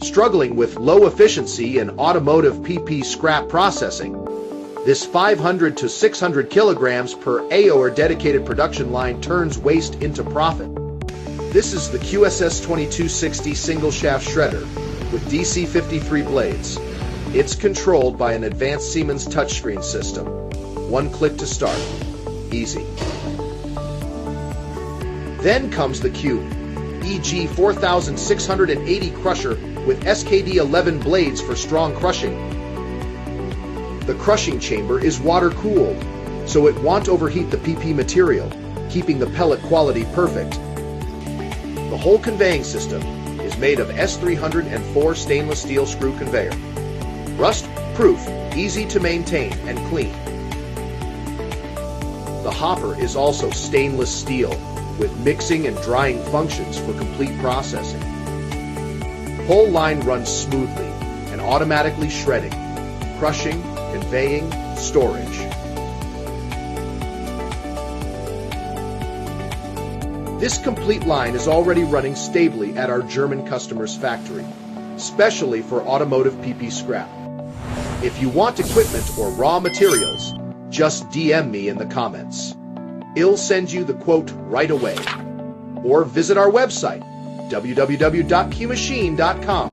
Struggling with low efficiency in automotive PP scrap processing? This 500 to 600 kilograms per hour dedicated production line turns waste into profit. This is the QSS 2260 single shaft shredder with DC53 blades. It's controlled by an advanced Siemens touchscreen system. One click to start. Easy. Then comes the Cube EG 4680 crusher with SKD 11 blades for strong crushing. The crushing chamber is water-cooled, so it won't overheat the PP material, keeping the pellet quality perfect. The whole conveying system is made of S304 stainless steel screw conveyor. Rust-proof, easy to maintain and clean. The hopper is also stainless steel, with mixing and drying functions for complete processing. Whole line runs smoothly and automatically shredding, crushing, conveying, storage. This complete line is already running stably at our German customer's factory, specially for automotive PP scrap. If you want equipment or raw materials, just DM me in the comments. I'll send you the quote right away. Or visit our website, www.qmachine.com.